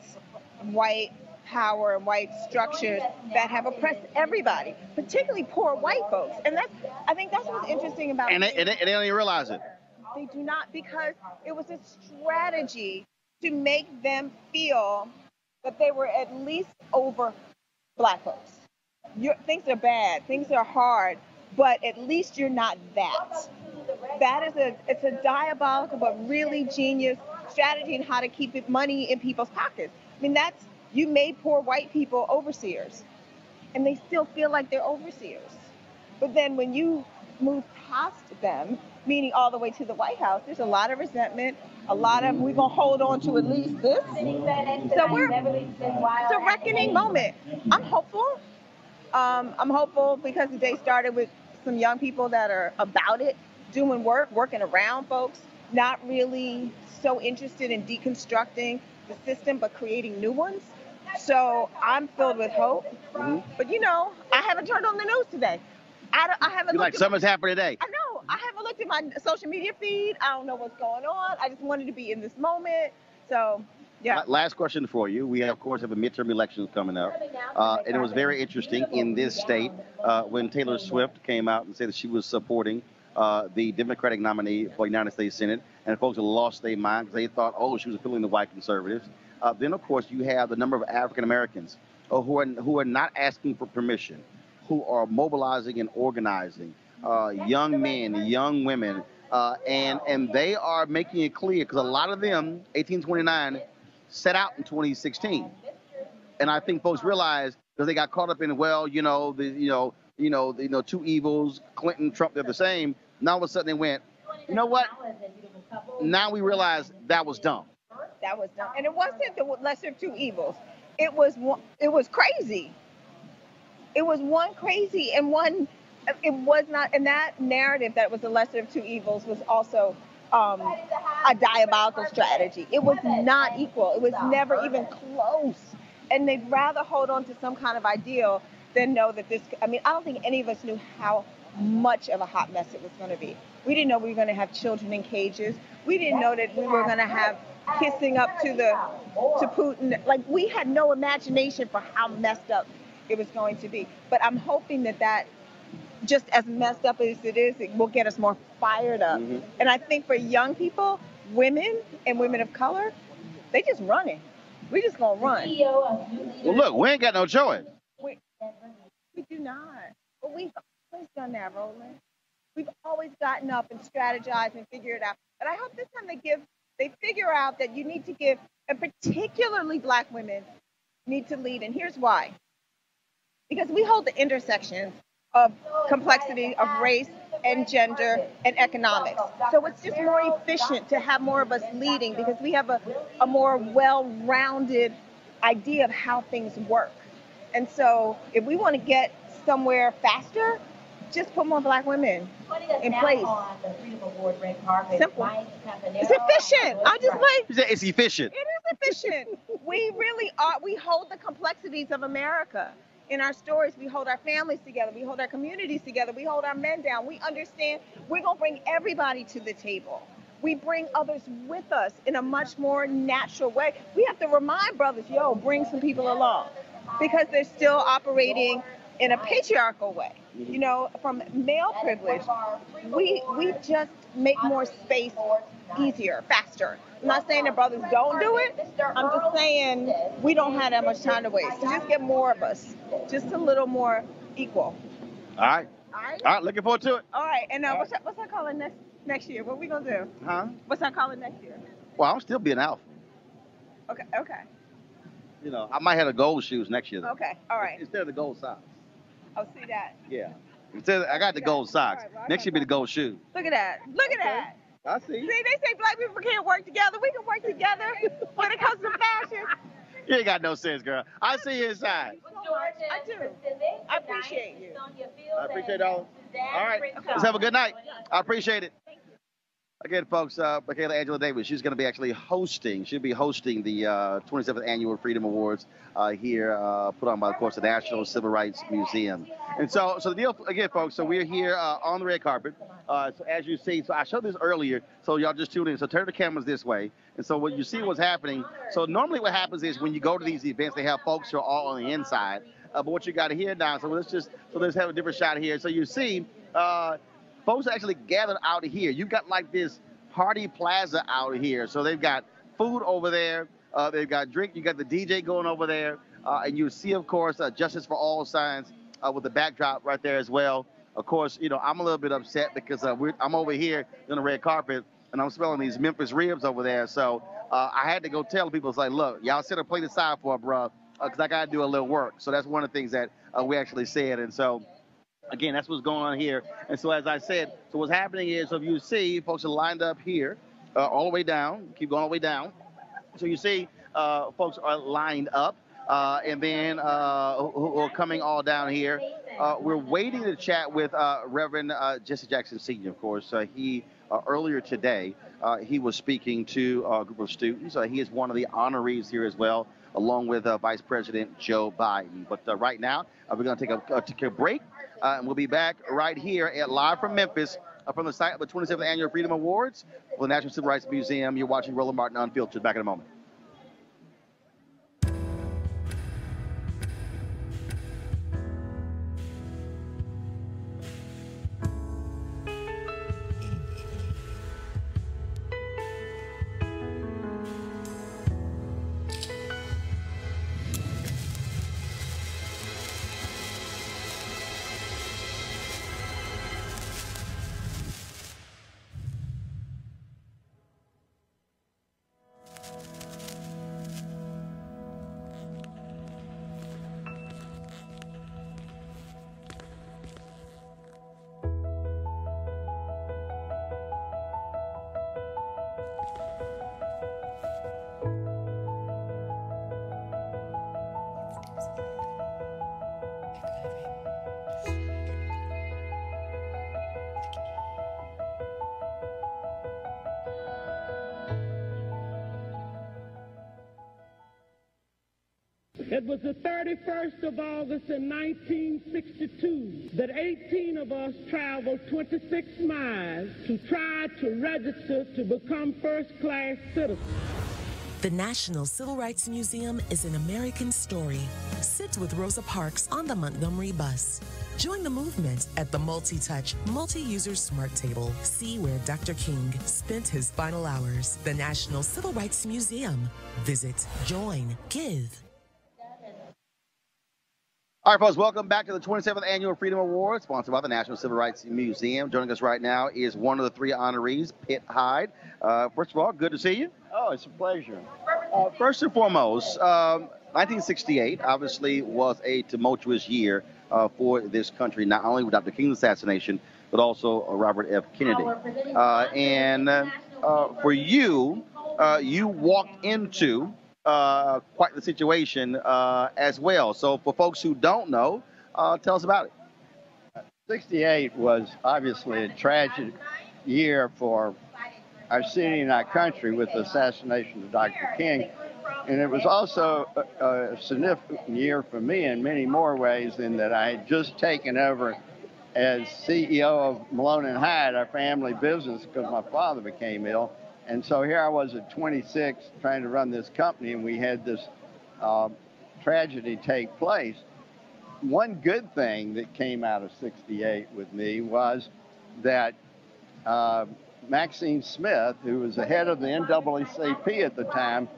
white power and white structures that have oppressed everybody, particularly poor white folks. And I think that's what's interesting about it. And they don't even realize it. They do not, because it was a strategy to make them feel that they were at least over black folks. Things are bad, things are hard, but at least you're not that. It's a diabolical but really genius strategy in how to keep money in people's pockets. I mean, you made poor white people overseers, and they still feel like they're overseers. But then when you move past them, meaning all the way to the White House, there's a lot of resentment, a lot of, we're going to hold on to at least this. So it's a reckoning moment. I'm hopeful. I'm hopeful because the day started with some young people that are about it, doing work, working around folks, not really so interested in deconstructing the system, but creating new ones. So I'm filled with hope. But you know, I haven't turned on the news today. I haven't You looked like at something's happening today. I know. I haven't looked at my social media feed. I don't know what's going on. I just wanted to be in this moment. So, yeah. Last question for you. We, of course, have a midterm elections coming up. And it was very interesting in this state when Taylor Swift came out and said that she was supporting the Democratic nominee for United States Senate. And folks lost their mind because they thought, oh, she was appealing to white conservatives. Then, of course, you have the number of African Americans who are not asking for permission, who are mobilizing and organizing, young men, young women, and they are making it clear because a lot of them, 1829, set out in 2016, and I think folks realize because they got caught up in two evils, Clinton, Trump, they're the same. Now all of a sudden they went, you know what? Now we realize that was dumb. That was dumb, and it wasn't the lesser of two evils. It was crazy. It was one crazy and one. It was not, and that narrative that was the lesser of two evils was also a diabolical strategy. It was not equal. It was never even close. And they'd rather hold on to some kind of ideal than know that this. I mean, I don't think any of us knew how much of a hot mess it was going to be. We didn't know we were going to have children in cages. We didn't know that we were going to have kissing up to Putin. Like, we had no imagination for how messed up it was going to be. But I'm hoping that just as messed up as it is, it will get us more fired up. And I think for young people, women and women of color, they just running. We just gonna run. Well, look, we ain't got no choice. We do not. But we've always done that, Roland. We've always gotten up and strategized and figured it out. But I hope this time they figure out that you need to give, and particularly Black women need to lead. And here's why. Because we hold the intersections of complexity of race and gender and economics. So it's just more efficient to have more of us leading because we have a more well-rounded idea of how things work. And so if we want to get somewhere faster, just put more Black women in place. Simple. It's efficient. I just like. It's efficient. It is efficient. We really are. We hold the complexities of America. In our stories, we hold our families together. We hold our communities together. We hold our men down. We understand we're going to bring everybody to the table. We bring others with us in a much more natural way. We have to remind brothers, bring some people along because they're still operating in a patriarchal way. You know, from male privilege, we just make more space easier, faster. I'm not saying that brothers don't do it. I'm just saying we don't have that much time to waste. So just get more of us, just a little more equal. All right. Looking forward to it. All right. And what's our calling next year? What are we gonna do? Huh? What's our calling next year? Well, I'll still be an alpha. Okay. You know, I might have the gold shoes next year, though. Okay. All right. Instead of the gold socks. Oh, see that? Yeah. I got the gold socks. All right, well, Next year be the gold shoes. Look at that. Look at that. I see. See, they say Black people can't work together. We can work together when it comes to fashion. You ain't got no sense, girl. I see you inside. I do. I appreciate you. I appreciate it all. All right. Let's have a good night. I appreciate it. Again, folks, Michaela Angela Davis, she's going to be actually hosting. She'll be hosting the 27th Annual Freedom Awards here, put on by, of course, the National Civil Rights Museum. And so the deal, again, folks, so we're here on the red carpet. So as you see, so I showed this earlier, so y'all just tune in. So turn the cameras this way. And so what you see what's happening. So normally what happens is when you go to these events, they have folks who are all on the inside. But what you got here now, so let's have a different shot here. So you see, folks are actually gathered out here. You got like this party plaza out here. So they've got food over there. They've got drink. You got the DJ going over there. And you see, of course, Justice for All signs with the backdrop right there as well. Of course, you know, I'm a little bit upset because I'm over here on the red carpet and I'm smelling these Memphis ribs over there. So I had to go tell people, it's like, look, y'all set a plate aside for it, bro, because I got to do a little work. So that's one of the things that we actually said. And so Again, that's what's going on here. And so, as I said, so what's happening is, so if you see, folks are lined up here, all the way down. Keep going all the way down. So you see, folks are lined up, and then who are coming all down here. We're waiting to chat with Reverend Jesse Jackson Sr., of course. He earlier today, he was speaking to a group of students. He is one of the honorees here as well, along with Vice President Joe Biden. But right now, we're going to take a break, and we'll be back right here at Live from Memphis, from the site of the 27th Annual Freedom Awards for the National Civil Rights Museum. You're watching Roland Martin Unfiltered. Back in a moment. It was the 31st of August in 1962 that 18 of us traveled 26 miles to try to register to become first-class citizens. The National Civil Rights Museum is an American story. Sit with Rosa Parks on the Montgomery bus. Join the movement at the multi-touch, multi-user smart table. See where Dr. King spent his final hours. The National Civil Rights Museum. Visit, join, give. All right, folks, welcome back to the 27th Annual Freedom Awards, sponsored by the National Civil Rights Museum. Joining us right now is one of the three honorees, Pitt Hyde. First of all, good to see you. Oh, it's a pleasure. First and foremost, 1968 obviously was a tumultuous year for this country, not only with Dr. King's assassination, but also Robert F. Kennedy. For you, you walked into quite the situation as well. So for folks who don't know, tell us about it. 68 was obviously a tragic year for our city and our country with the assassination of Dr. King. And it was also a significant year for me in many more ways in that I had just taken over as CEO of Malone and Hyde, our family business, because my father became ill. And so here I was at 26 trying to run this company, and we had this tragedy take place. One good thing that came out of 68 with me was that Maxine Smith, who was the head of the NAACP at the time,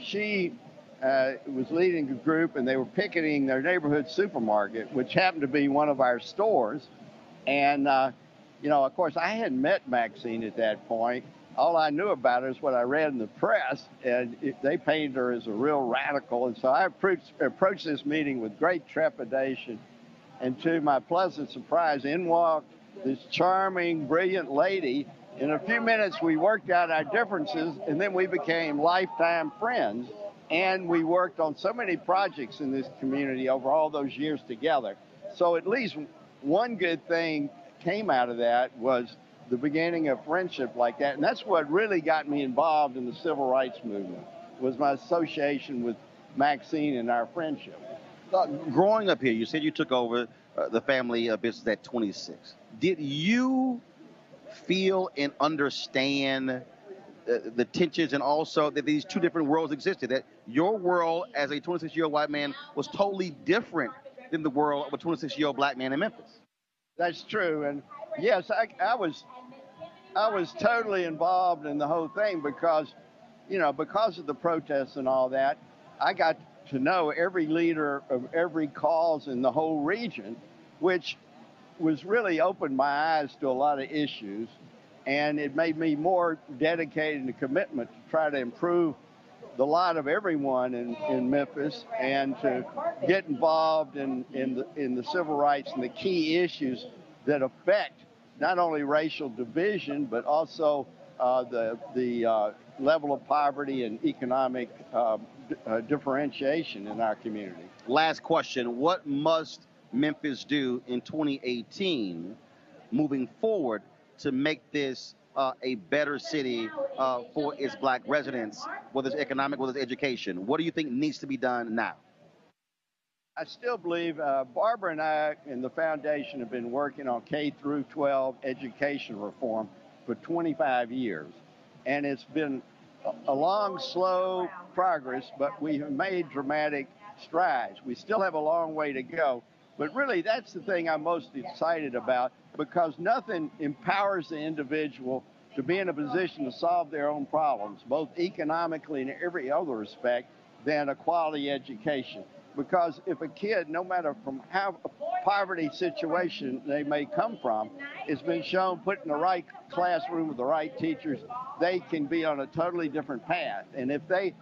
she was leading a group, and they were picketing their neighborhood supermarket, which happened to be one of our stores. And, of course, I hadn't met Maxine at that point. All I knew about her is what I read in the press, and they painted her as a real radical. And so I approached this meeting with great trepidation. And to my pleasant surprise, in walked this charming, brilliant lady. In a few minutes, we worked out our differences, and then we became lifetime friends. And we worked on so many projects in this community over all those years together. So at least one good thing came out of that was the beginning of friendship like that. And that's what really got me involved in the civil rights movement, was my association with Maxine and our friendship. Growing up here, you said you took over the family business at 26. Did you feel and understand the tensions, and also that these two different worlds existed, that your world as a 26-year-old white man was totally different than the world of a 26-year-old black man in Memphis? That's true. And yes, I was totally involved in the whole thing because of the protests and all that. I got to know every leader of every cause in the whole region, which was really opened my eyes to a lot of issues. And it made me more dedicated and commitment to try to improve the lot of everyone in Memphis, and to get involved in the civil rights and the key issues that affect not only racial division, but also the level of poverty and economic differentiation in our community. Last question. What must Memphis do in 2018 moving forward to make this a better city for its black residents, whether it's economic, whether it's education? What do you think needs to be done now? I still believe Barbara and I and the foundation have been working on K through 12 education reform for 25 years. And it's been a long, slow progress, but we have made dramatic strides. We still have a long way to go. But really, that's the thing I'm most excited about, because nothing empowers the individual to be in a position to solve their own problems, both economically and every other respect, than a quality education. Because if a kid, no matter from how poverty situation they may come from, it's been shown put in the right classroom with the right teachers, they can be on a totally different path. And if they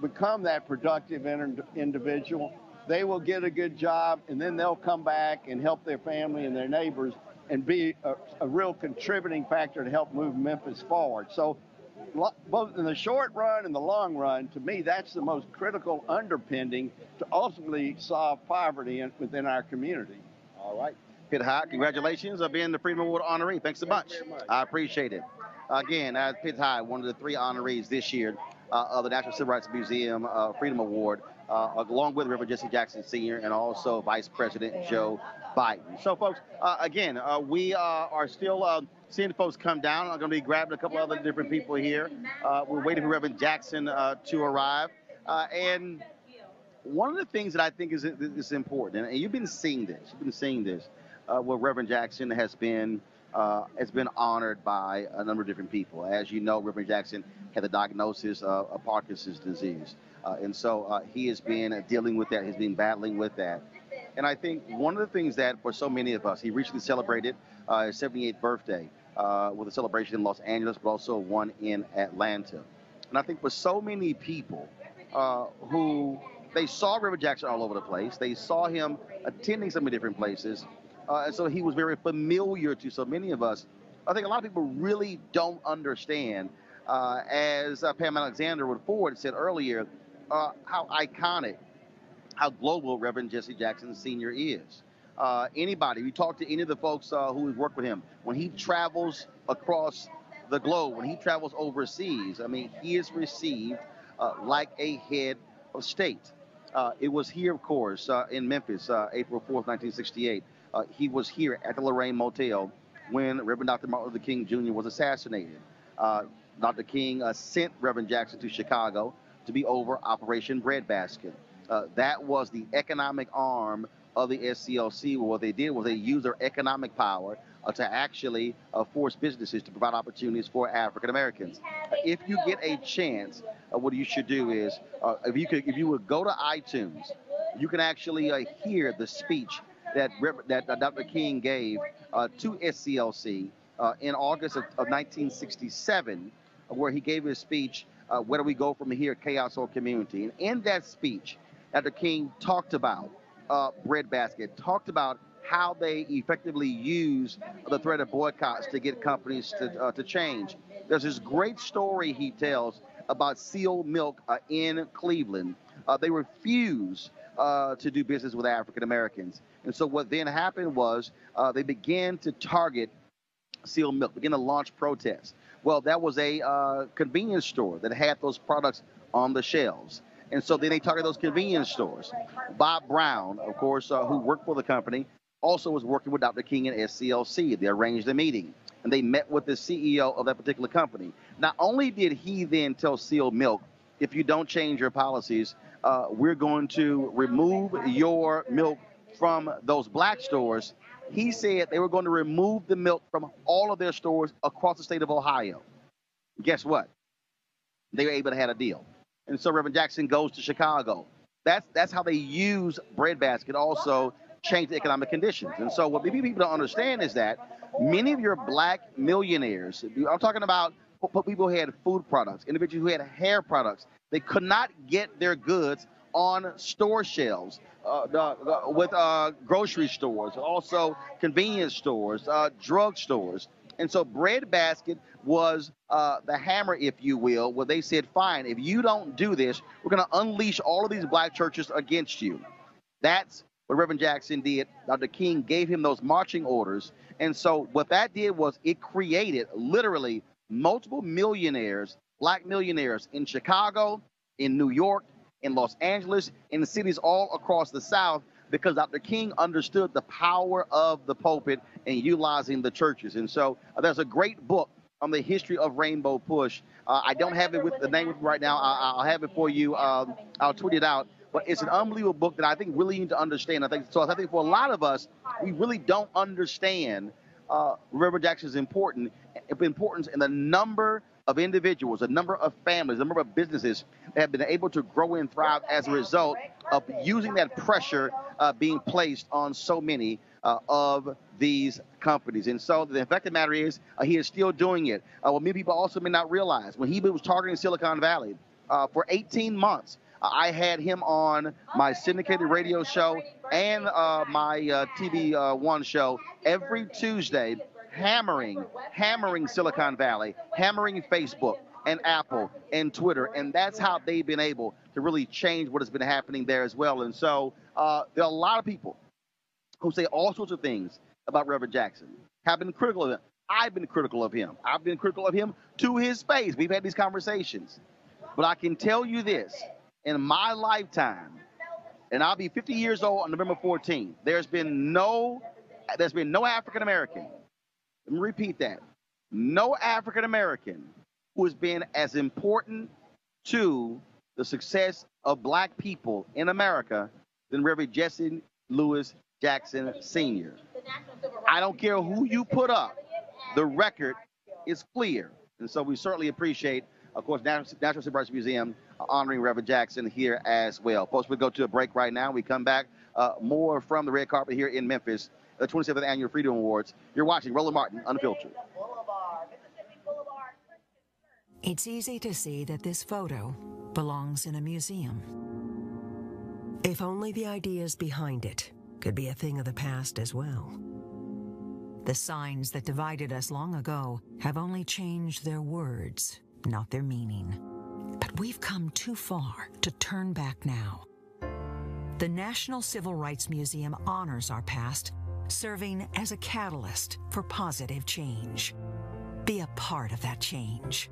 become that productive individual, they will get a good job, and then they'll come back and help their family and their neighbors and be a real contributing factor to help move Memphis forward. So both in the short run and the long run, to me, that's the most critical underpinning to ultimately solve poverty within our community. All right. Pitt Hyde, congratulations on being the Freedom Award honoree. Thanks so much. I appreciate it. Again, Pitt Hyde, one of the 3 honorees this year of the National Civil Rights Museum Freedom Award, along with Reverend Jesse Jackson Sr. and also Vice President Joe Biden. So, folks, again, we are still seeing folks come down. I'm going to be grabbing a couple other different people here. We're waiting for Reverend Jackson to arrive. And one of the things that I think is important, and you've been seeing this, where Reverend Jackson has been honored by a number of different people. As you know, Reverend Jackson had the diagnosis of Parkinson's disease. And so he has been dealing with that. He's been battling with that. And I think one of the things that for so many of us, he recently celebrated his 78th birthday with a celebration in Los Angeles, but also one in Atlanta. And I think for so many people who they saw Reverend Jackson all over the place, they saw him attending so many different places, and so he was very familiar to so many of us. I think a lot of people really don't understand, as Pam Alexander Ford said earlier, how iconic, how global Reverend Jesse Jackson Sr. is. Anybody, you talk to any of the folks who have worked with him, when he travels across the globe, when he travels overseas, I mean, he is received like a head of state. It was here, of course, in Memphis, April 4th, 1968. He was here at the Lorraine Motel when Reverend Dr. Martin Luther King Jr. was assassinated. Dr. King sent Reverend Jackson to Chicago to be over Operation Breadbasket. That was the economic arm of the SCLC. What they did was they used their economic power to actually force businesses to provide opportunities for African Americans. If you get a chance, what you should do is, if you would go to iTunes, you can actually hear the speech that Dr. King gave to SCLC in August of 1967, where he gave his speech, Where Do We Go From Here, Chaos or Community? And in that speech, Dr. King talked about breadbasket, talked about how they effectively use the threat of boycotts to get companies to change. There's this great story he tells about Seal Milk in Cleveland. They refused to do business with African Americans. And so what then happened was they began to target Seal Milk, began to launch protests. Well, that was a convenience store that had those products on the shelves. And so then they targeted those convenience stores. Bob Brown, of course, who worked for the company, also was working with Dr. King and SCLC. They arranged a meeting, and they met with the CEO of that particular company. Not only did he then tell Seal Milk, if you don't change your policies, we're going to remove your milk from those black stores. He said they were going to remove the milk from all of their stores across the state of Ohio. Guess what? They were able to have a deal. And so Reverend Jackson goes to Chicago. That's how they use breadbasket, also change the economic conditions. And so what people don't understand is that many of your black millionaires, I'm talking about people who had food products, individuals who had hair products. They could not get their goods on store shelves with grocery stores, also convenience stores, drug stores. And so Breadbasket was the hammer, if you will, where they said, fine, if you don't do this, we're going to unleash all of these black churches against you. That's what Reverend Jackson did. Dr. King gave him those marching orders. And so what that did was it created literally multiple millionaires, black millionaires in Chicago, in New York, in Los Angeles, in the cities all across the South, because Dr. King understood the power of the pulpit and utilizing the churches. And so there's a great book on the history of Rainbow Push. I don't have it with the name with me right now. I'll have it for you. I'll tweet it out. But it's an unbelievable book that I think really need to understand. I think for a lot of us, we really don't understand Reverend Jackson's importance in the number of individuals, the number of families, the number of businesses that have been able to grow and thrive as a result of using that pressure being placed on so many of these companies. And so the fact of the matter is, he is still doing it. What many people also may not realize, when he was targeting Silicon Valley for 18 months, I had him on my syndicated radio show and my TV One show every Tuesday, hammering Silicon Valley, hammering Facebook and Apple and Twitter. And that's how they've been able to really change what has been happening there as well. And so there are a lot of people who say all sorts of things about Reverend Jackson, have been critical of him. I've been critical of him. I've been critical of him to his face. We've had these conversations. But I can tell you this, in my lifetime, and I'll be 50 years old on November 14th, there's been no African American. Let me repeat that. No African American who has been as important to the success of black people in America than Reverend Jesse Louis Jackson Sr. I don't care who you put up. The record is clear. And so we certainly appreciate, of course, National Civil Rights Museum honoring Reverend Jackson here as well. Folks, we'll go to a break right now. We come back, more from the red carpet here in Memphis, the 27th Annual Freedom Awards. You're watching Roland Martin Unfiltered. It's easy to see that this photo belongs in a museum. If only the ideas behind it could be a thing of the past as well. The signs that divided us long ago have only changed their words, not their meaning. But we've come too far to turn back now. The National Civil Rights Museum honors our past, serving as a catalyst for positive change. Be a part of that change.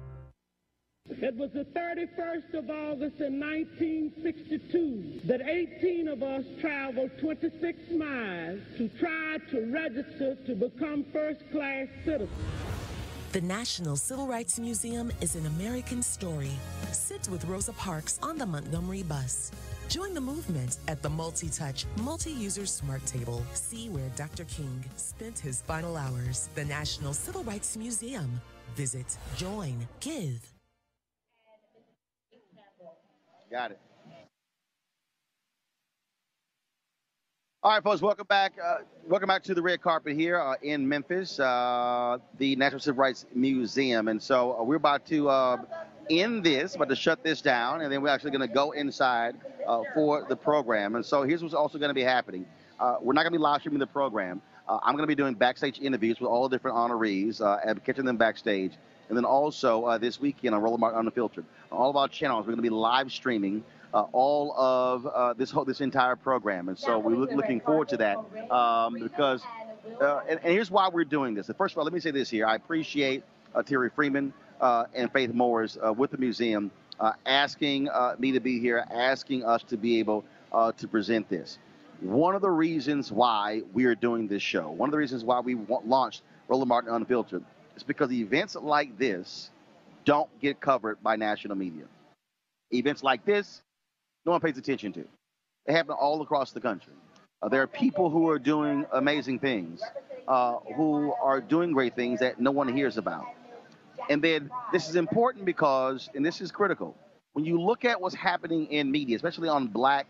It was the 31st of August in 1962 that 18 of us traveled 26 miles to try to register to become first-class citizens. The National Civil Rights Museum is an American story. Sit with Rosa Parks on the Montgomery bus. Join the movement at the multi-touch, multi-user smart table. See where Dr. King spent his final hours. The National Civil Rights Museum. Visit, join, give. Got it. All right, folks, welcome back. Welcome back to the red carpet here in Memphis, the National Civil Rights Museum. And so we're about to end this, about to shut this down, and then we're actually going to go inside for the program. And so here's what's also going to be happening. We're not going to be live streaming the program. I'm going to be doing backstage interviews with all the different honorees and catching them backstage. And then also this weekend on Roland Martin Unfiltered, on all of our channels, we're going to be live streaming all of this entire program. And so we're looking forward to that because, and here's why we're doing this. First of all, let me say this here. I appreciate Terry Freeman and Faith Morris with the museum asking me to be here, asking us to be able to present this. One of the reasons why we are doing this show, one of the reasons why we launched Roland Martin Unfiltered, is because events like this don't get covered by national media. Events like this, no one pays attention to. They happen all across the country. There are people who are doing amazing things, who are doing great things that no one hears about. And then this is important because, and this is critical, when you look at what's happening in media, especially on black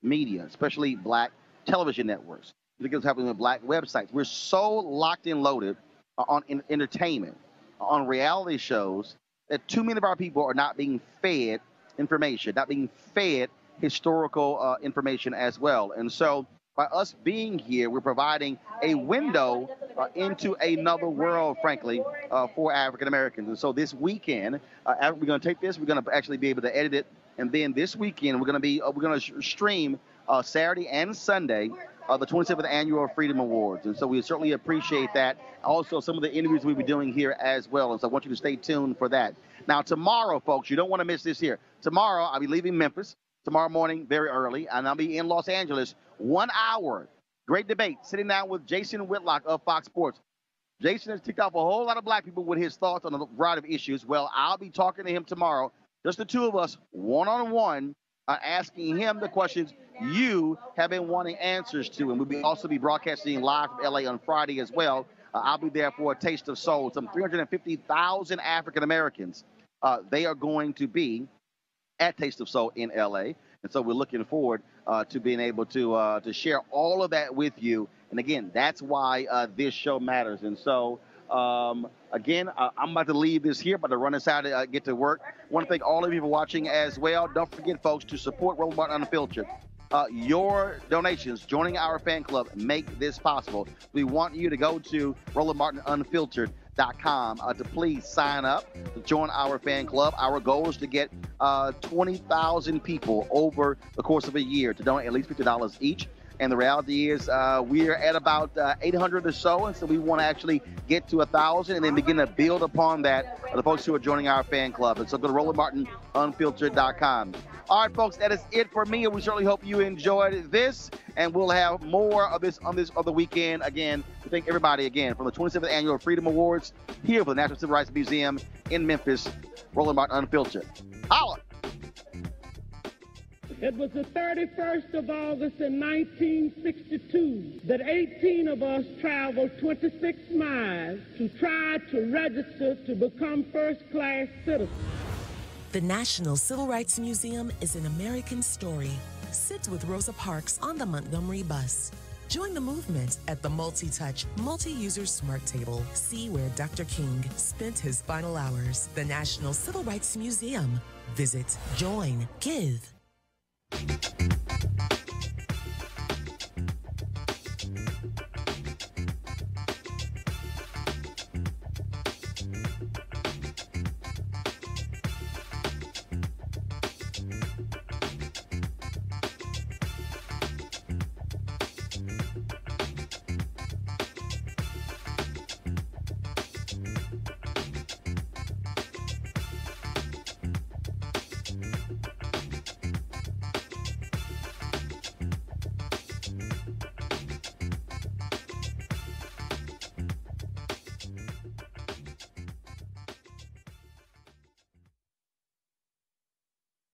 media, especially black television networks, look at what's happening with black websites. We're so locked and loaded on entertainment, on reality shows, that too many of our people are not being fed information, not being fed historical information as well. And so by us being here, we're providing a window into another world, frankly, for African Americans. And so this weekend, we're going to take this, we're going to actually be able to edit it, and then this weekend we're going to stream Saturday and Sunday the 27th Annual Freedom Awards. And so we certainly appreciate that. Also, some of the interviews we'll be doing here as well. And so I want you to stay tuned for that. Now, tomorrow, folks, you don't want to miss this here. Tomorrow, I'll be leaving Memphis tomorrow morning very early, and I'll be in Los Angeles 1 hour. Great debate, sitting down with Jason Whitlock of Fox Sports. Jason has ticked off a whole lot of black people with his thoughts on a variety of issues. Well, I'll be talking to him tomorrow, just the two of us, one-on-one, asking him the questions you have been wanting answers to. And we'll also be broadcasting live from L.A. on Friday as well. I'll be there for a Taste of Soul. Some 350,000 African Americans, they are going to be at Taste of Soul in L.A. And so we're looking forward to being able to share all of that with you. And again, that's why this show matters. And so, again, I'm about to leave this here, but to run inside to get to work. I want to thank all of you for watching as well. Don't forget, folks, to support Roland Martin Unfiltered. Your donations, joining our fan club, make this possible. We want you to go to RolandMartinUnfiltered.com to please sign up to join our fan club. Our goal is to get 20,000 people over the course of a year to donate at least $50 each. And the reality is we are at about 800 or so, and so we want to actually get to 1,000 and then begin to build upon that for the folks who are joining our fan club. And so go to RolandMartinUnfiltered.com. All right, folks, that is it for me, and we certainly hope you enjoyed this, and we'll have more of this on this other weekend. Again, we thank everybody again from the 27th Annual Freedom Awards here for the National Civil Rights Museum in Memphis, Roland Martin Unfiltered. Holla! It was the 31st of August in 1962 that 18 of us traveled 26 miles to try to register to become first-class citizens. The National Civil Rights Museum is an American story. Sit with Rosa Parks on the Montgomery bus. Join the movement at the multi-touch, multi-user smart table. See where Dr. King spent his final hours. The National Civil Rights Museum. Visit, join, give.